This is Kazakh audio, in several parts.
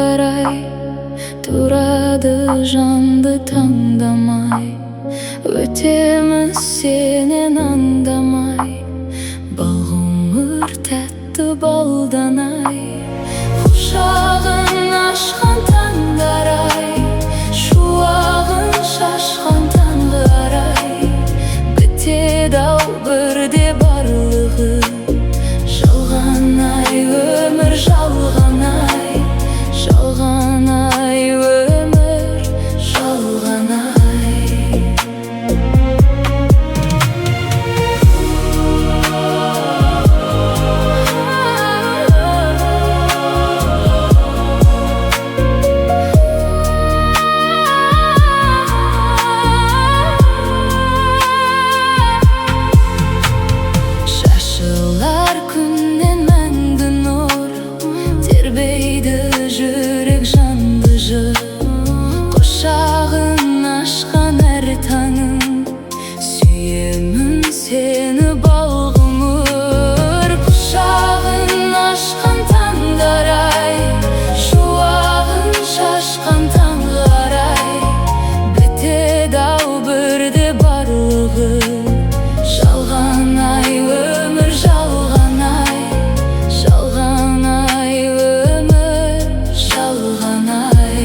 қарай тұрады жанды таңдамай. Өтеміз сенен аңдамай, бағымыр тәтті балданай. Құшағын ашқан таңдарай, шуағын шашқан таңдарай. Бітеді-ау бірде барлығы, жалған-ай өмір, жалған-ай, жалған-ай өмір, жалған-ай. Шашылар күннен мәңгі нұр, тербейді жүрек жанды жыр. Құшағын ашқан әр таңым, сүйемін сені балғымыр. Құшағын ашқан таңдарай, шуағын шашқан таңғарай. Бітеді-ау бірде барлығы, жалған-ай өмір, жалған-ай, жалған-ай өмір, жалған-ай.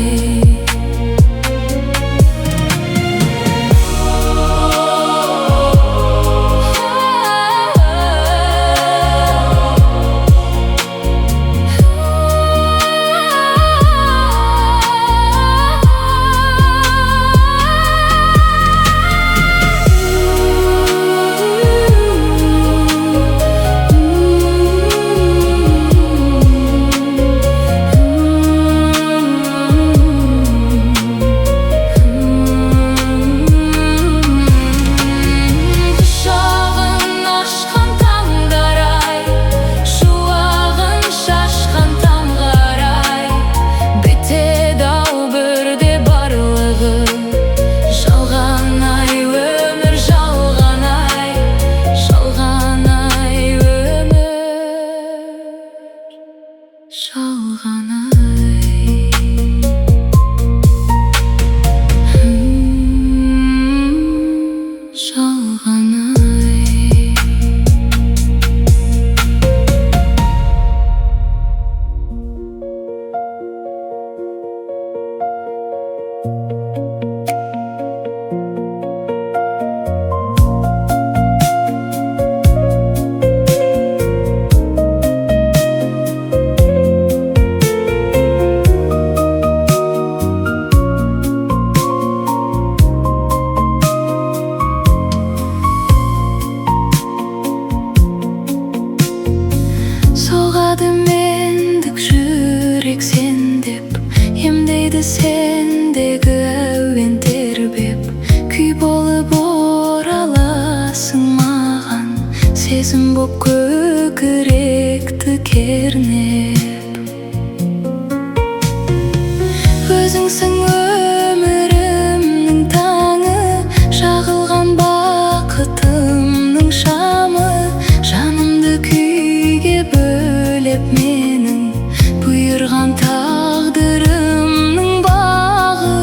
Соғады мендік жүрек сен деп, емдейді сендегі әуен тербеп. Күй болып ораласың маған, сезім боп көкіректі кернеп. Өзіңсің өмірімнің таңы, жағылған бақытымның шамы. Жанымды күйге бөлеп менің, бұйырған тағдырымның бағы.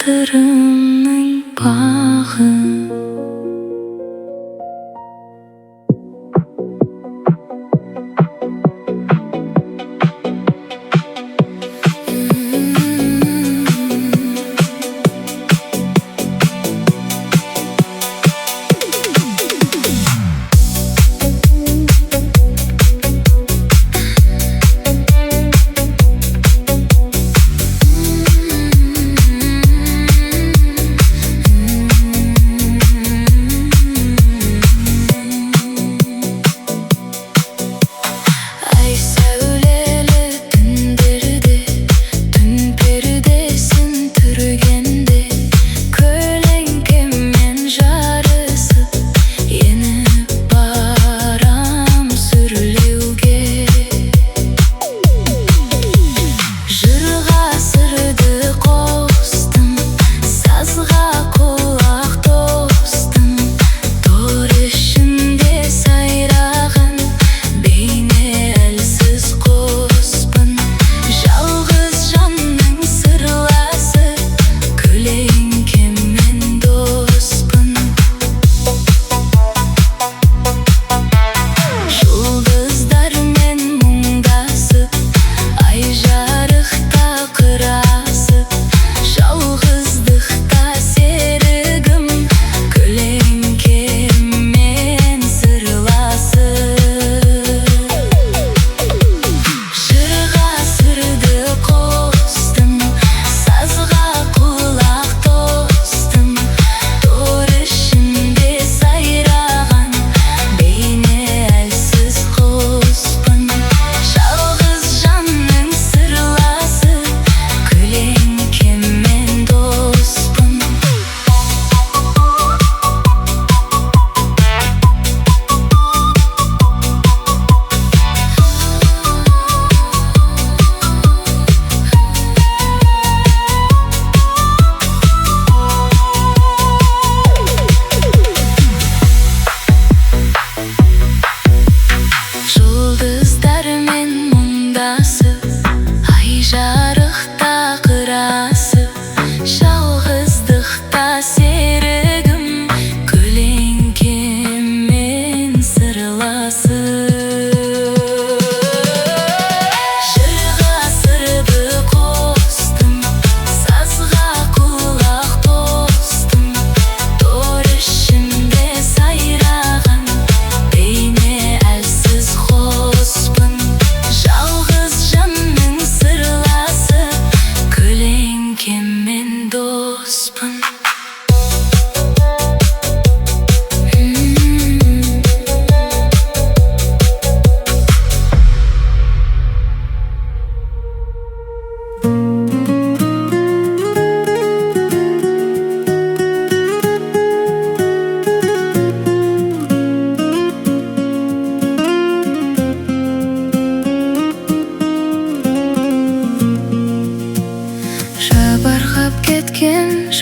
taqdirımның bağı.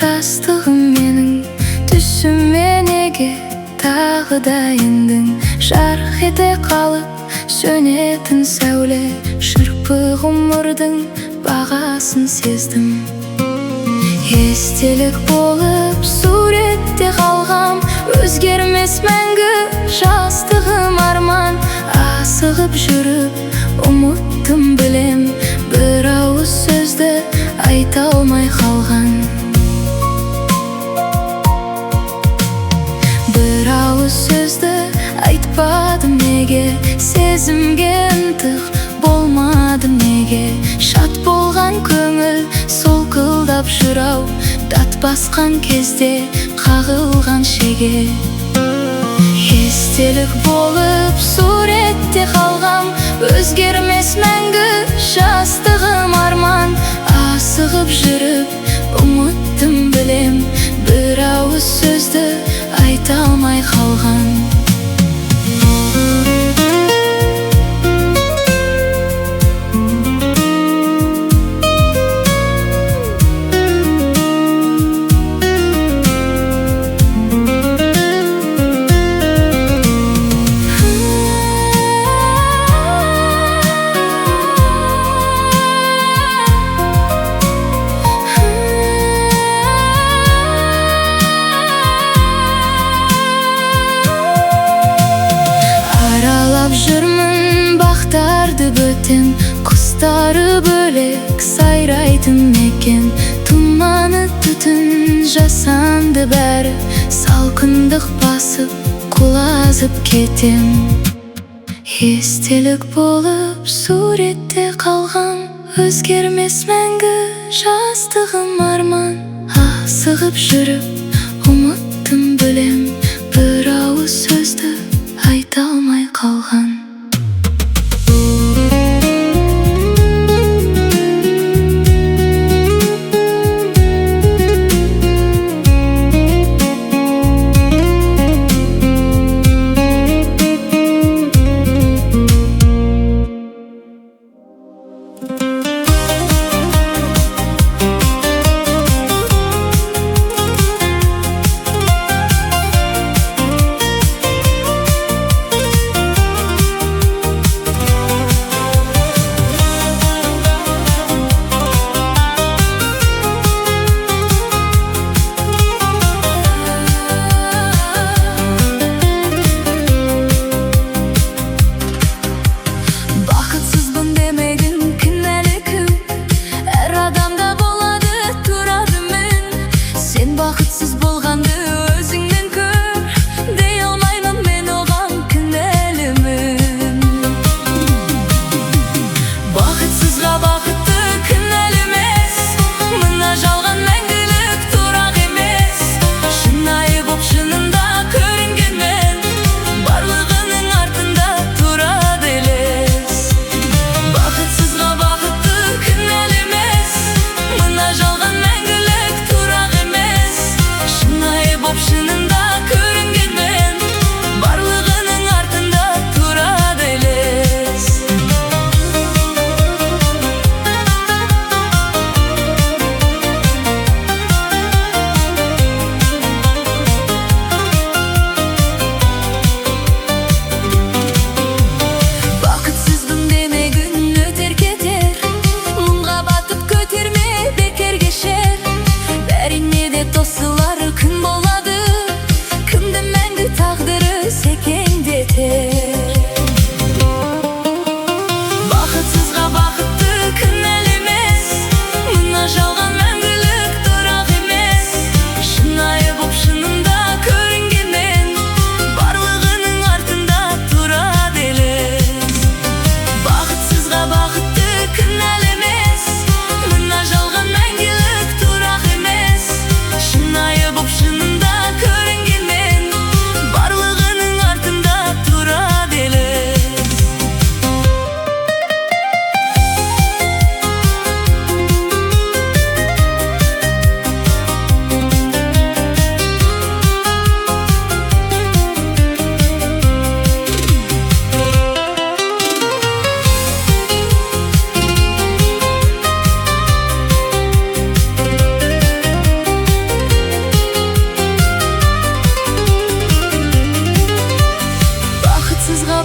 Жастығым менің түсіме неге тағы да ендің? Жарқ ете қалып сөнетін сәуле, шырпы ғұмырдың бағасын сездім. Естелік болып суретте қалғам, өзгермес мәңгі жастығым арман. Асығып жүріп ұмыттым білем, бір ауыз сөзді айта алмай қалған. Бір ауыз сөзді айтпадым неге, сезімге ынтық болмадым неге. Шат болған көңіл солқылдап жүрау, дат басқан кезде қағылған шеге. Естелік болып суретте қалғам, өзгермес мәңгі жастығым арман. Асығып жүріп ұмыттым білем, бір ауыз сөзді айта алмай қалған. жүрмін бақтарды бөтен, құстары бөлек сайрайтын мекен. Тұманы түтін жасанды бәрі, салқындық басып құлазып кетем. Естелік болып суретте қалған, өзгермес мәңгі жастығым арман. Асығып жүріп ұмыттым білем, бір ауыз сөзді айта алмай қалған.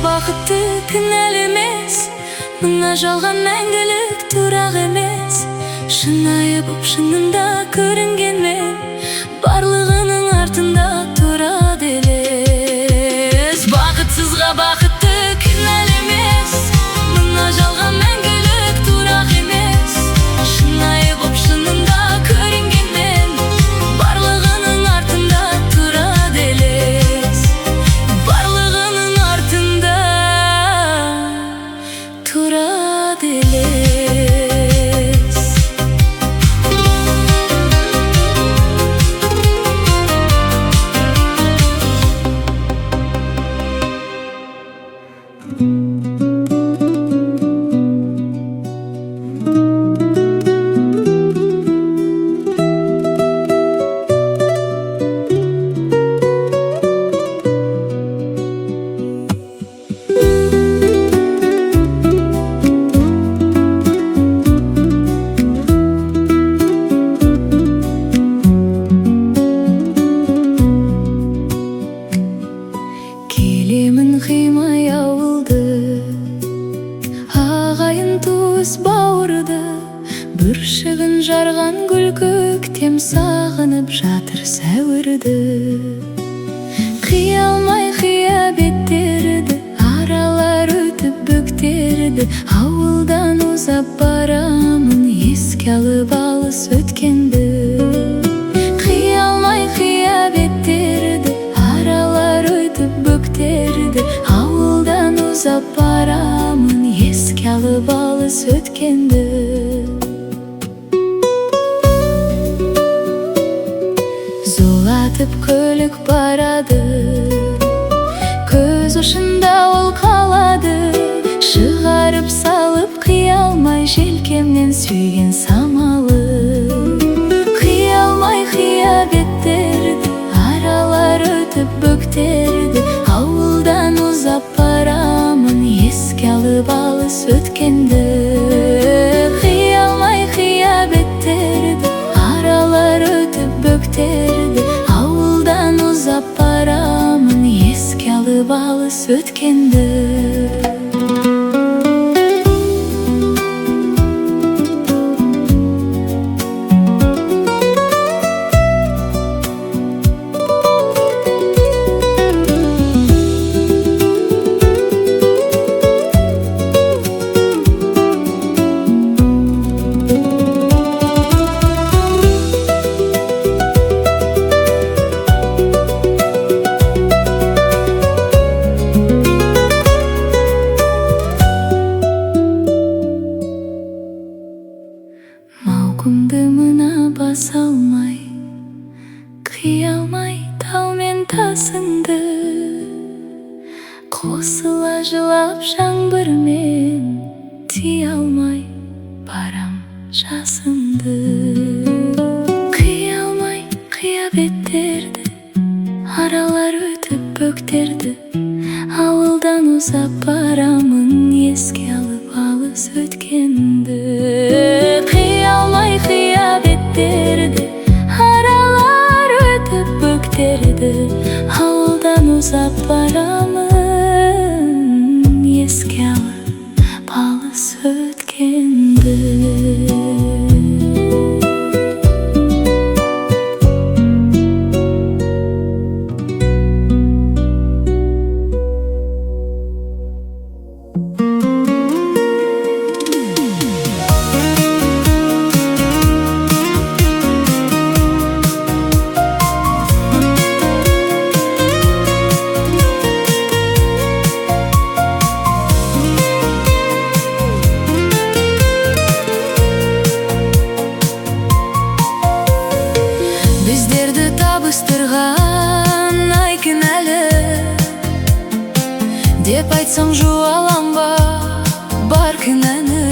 Бақытты кінәл емес, мына жалған мәңгілік тұрақ емес. Шынайы боп шынында көрінгенмен, барлығының артында тұрады елес. Бақытсызға бақытты кінәл емес, мына жалған мәңгілік тұрақ емес. Шынайы боп шынында көрінгенмен, барлығының артында тұрады елес. Барлығының артында тұрады елес. Келемін қимай ауылды, ағайын туыс бауырды, бүршігін жарған гүл көктем сағынып жатыр сәуірді. Қия алмай қия беттерді, аралар беттерді. Ауылдан ұзап барамын, еске алып алыс өткенді. Қия алмай қия беттерді, аралар өтіп бөктерді. Ауылдан ұзап барамын, еске алып алыс өткенді. Зулатып көлік барады, көз ұшында ол қалады. Шығарып салып қия алмай желкемнен сүйген самалы. Қия алмай қия беттерді, аралар өтіп бөктерді. Ауылдан ұзап барамын, еске алып алыс өткенді. Қия алмай қия беттерді, аралар өтіп бөктерді. Ауылдан ұзап барамын, еске алып алыс өткенді. Мауқымды мына баса алмай, қия алмай тау мен тасыңды. Қосыла жылап жаңбырмен, тия алмай барам жасымды. Қия алмай қия беттерді, аралар өтіп бөктерді. Ауылдан ұзап барамын, еске алып алыс өткенді. Қия алмай қия беттерді, аралар өтіп бөктерді. Ауылдан ұзап барамын, еске алып алыс өткенді. Біздерді табыстырған ай кінәлі деп айтсам жуаланба бар кінәні.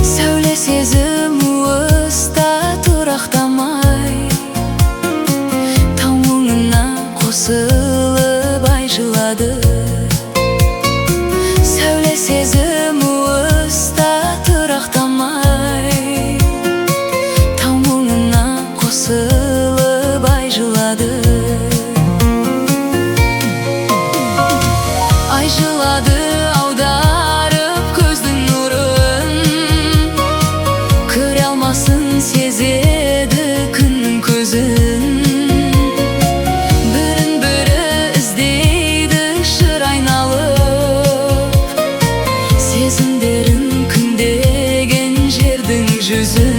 Сәуле сезім уыста тұрақтамай, тау мұңына қосылып ай жылады. Сәуле сезім уыста тұрақтамай, қосылып ай жылады. Ай жылады аударып көздің нұрын, көре алмасын сезеді күннің көзін. Бірін бірі іздейді шыр айналып, сезімдерін күндеген жердің жүзін.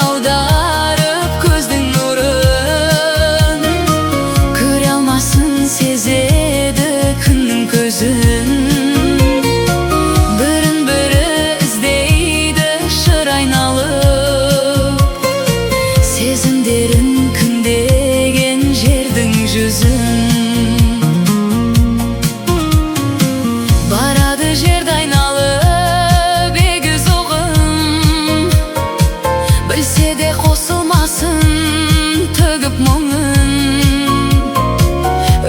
Аударып көздің нұрын, көре алмасын сезеді күннің көзін. Бірін бірі іздейді шыр айналып, сезімдерін күндеген жердің жүзін. Барады жерді айналып егіз оғым, білсе де қосылмасын төгіп мұңын.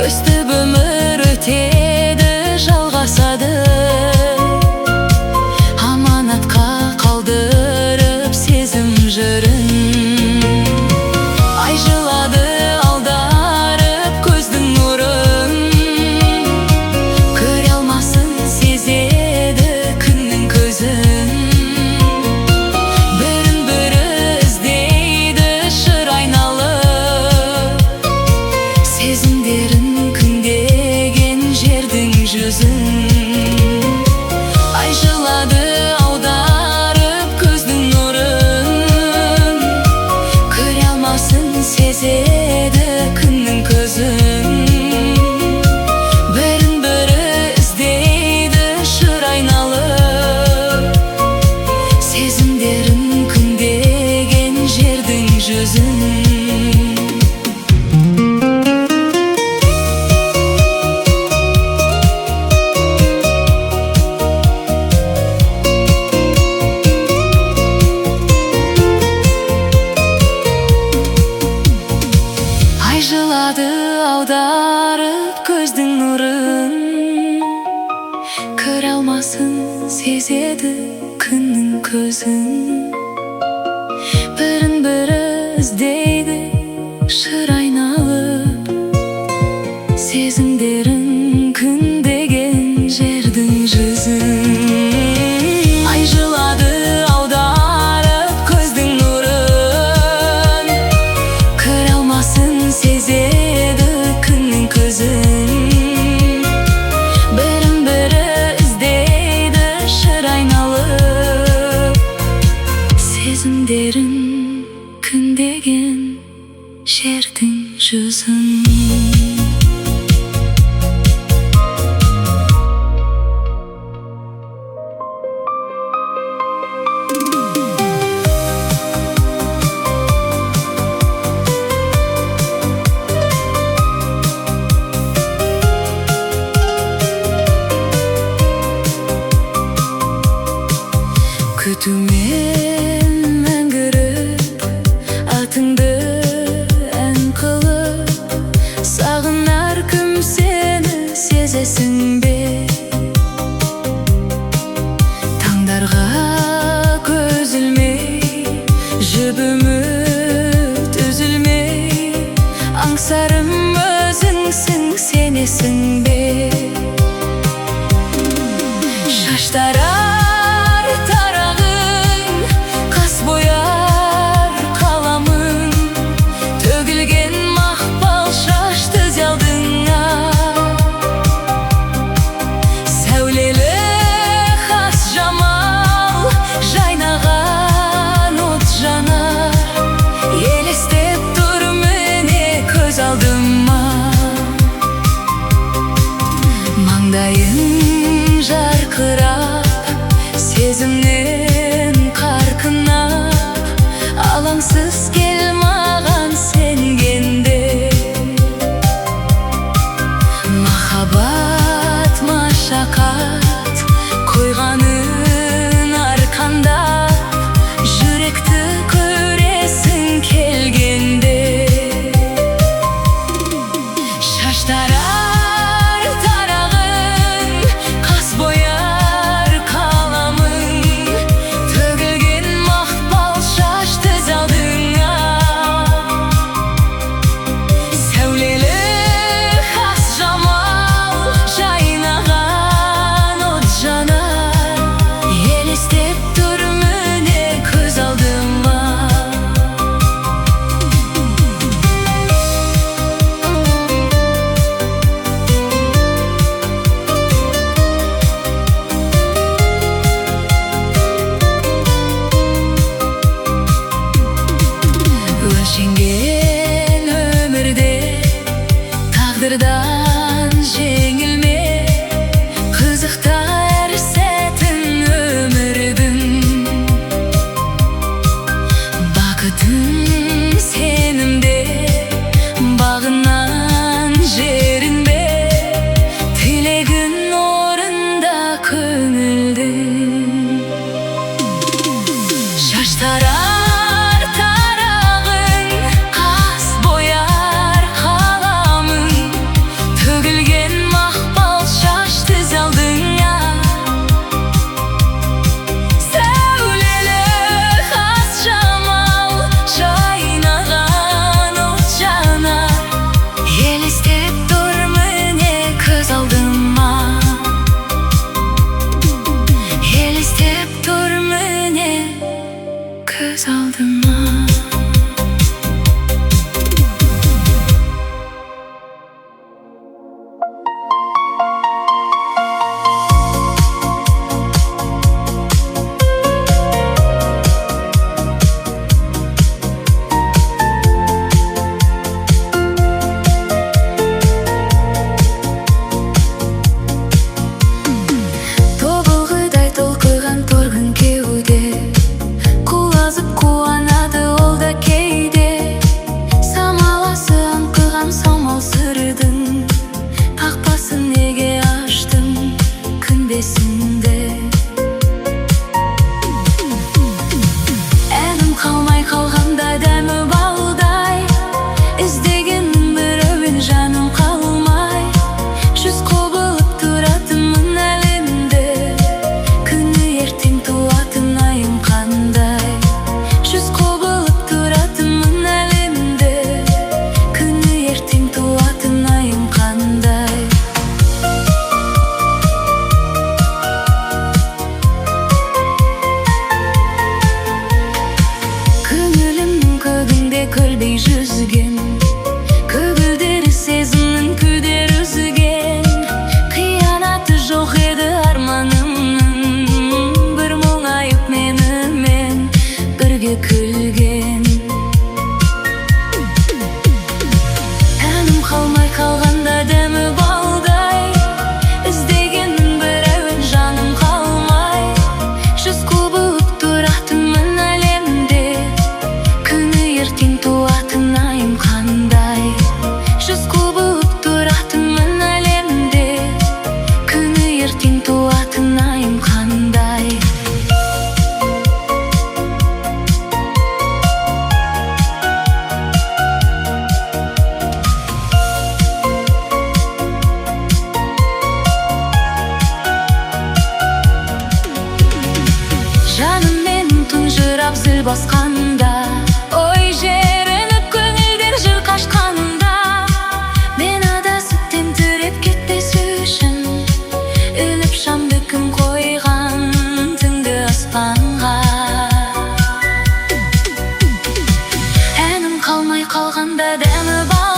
Өстіп өмір өтеді, жалғасады, аманатқа қалдырып сезім жырын. сезеді күннің көзін. Бірін бірі іздейді шыр айналып, сезімдерін күндеген жердің жүзін. Жылады аударып көздің нұрын, көре алмасын сезеді күннің көзін. Бірін бірі іздейді шыр айналып, сезімдерін күндеген жердің жүзін. Ай жылады аударып көздің нұрын, көре алмасын сезеді күннің көзін. Бірін бірі іздейді шыр айналып, сезімдерін күндеген жердің жүзін. Күтумен мәңгіріп, атыңды ән қылып, сағынар кім сені сезесің бе? Таңдарға көз ілмей, жіб үміт үзілмей, аңсарым өзіңсің, сенесің бе? Шаштарар тарағың, қас бояр қаламың, төгілген мақпал шашты зялдыңа. ертең туатын айым қандай. Жүз құбылып тұратынмын әлемде, күні ертең туатын айым қандай. Жаным менің тұнжырап зіл басқанда, ой жерініп көңілдер жыр қашқанында, мен адасып тентіреп кетпес үшін іліп шамды кім қойған түнгі аспанға. Әнім қалмай қалғанда дәмі бар